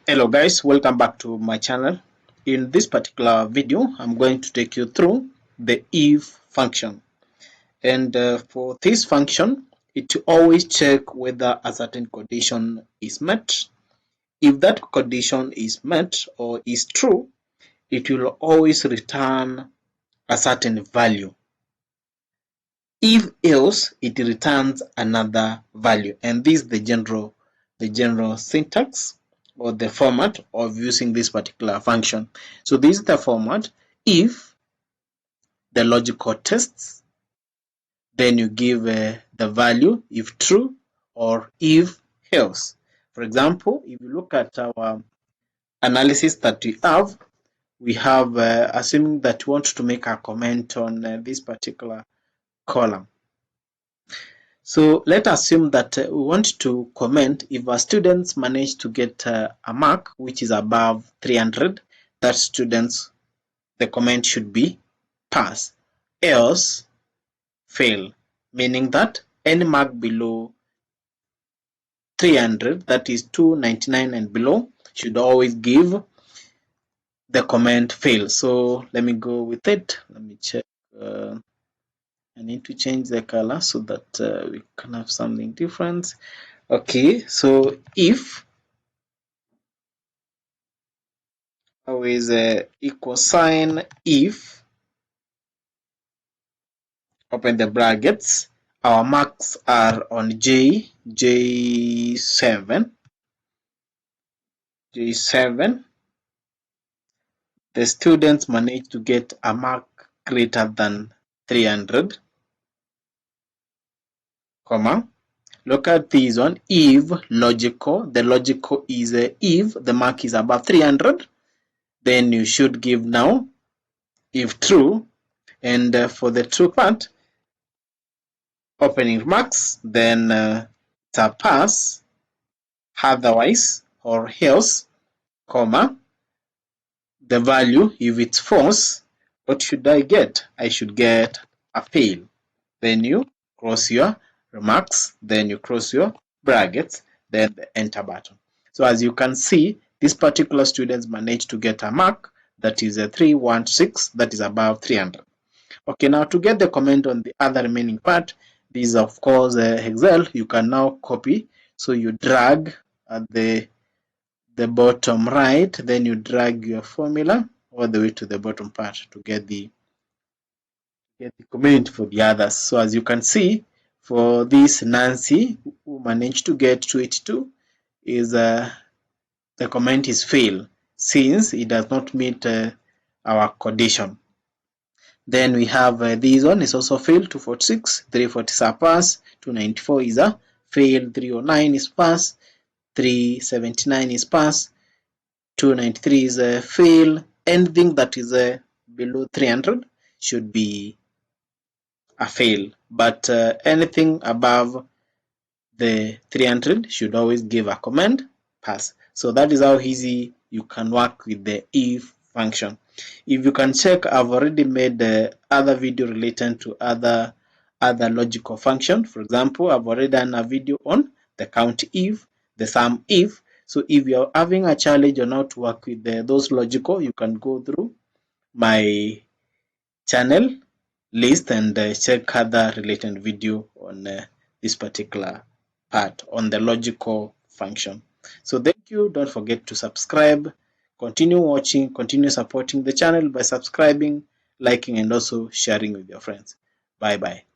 Hello guys, welcome back to my channel. In this particular video, I'm going to take you through the if function. And for this function, it will always check whether a certain condition is met. If that condition is met or is true, it will always return a certain value. If else, it returns another value. And this is the general syntax or the format of using this particular function. So this is the format. If the logical tests, then you give the value if true or if else. For example, if you look at our analysis that we have assuming that we want to make a comment on this particular column. So let's assume that we want to comment if our students manage to get a mark which is above 300, that students, the comment should be pass, else fail, meaning that any mark below 300, that is 299 and below, should always give the comment fail. So let me go with it. Let me check. I need to change the color so that we can have something different. Okay, so if always equal sign if, open the brackets, our marks are on J7, the students manage to get a mark greater than 300, comma, look at this one, if logical, the logical is if the mark is above 300, then you should give now if true, and for the true part, opening remarks, then it's a pass, otherwise or else, comma, the value, if it's false, what should I get? I should get a fail. Then you cross your remarks, then you cross your brackets, then the enter button. So as you can see, this particular students managed to get a mark that is a 316, that is above 300. Okay, now to get the comment on the other remaining part, this is of course Excel. You can now copy. So you drag at the bottom right, then you drag your formula all the way to the bottom part to get the comment for the others. So as you can see, for this Nancy, who managed to get 282, is the comment is fail since it does not meet our condition. Then we have this one is also fail, 246, 340 is a pass, 294 is a fail, 309 is pass, 379 is pass, 293 is a fail. Anything that is below 300 should be a fail, but anything above the 300 should always give a comment pass. So that is how easy you can work with the if function. If you can check, I've already made other video related to other logical function. For example, I've already done a video on the count if, the sum if. So if you're having a challenge on how to work with those logical, you can go through my channel list and check other related video on this particular part on the logical function. So thank you. Don't forget to subscribe. Continue watching, continue supporting the channel by subscribing, liking, and also sharing with your friends. Bye bye.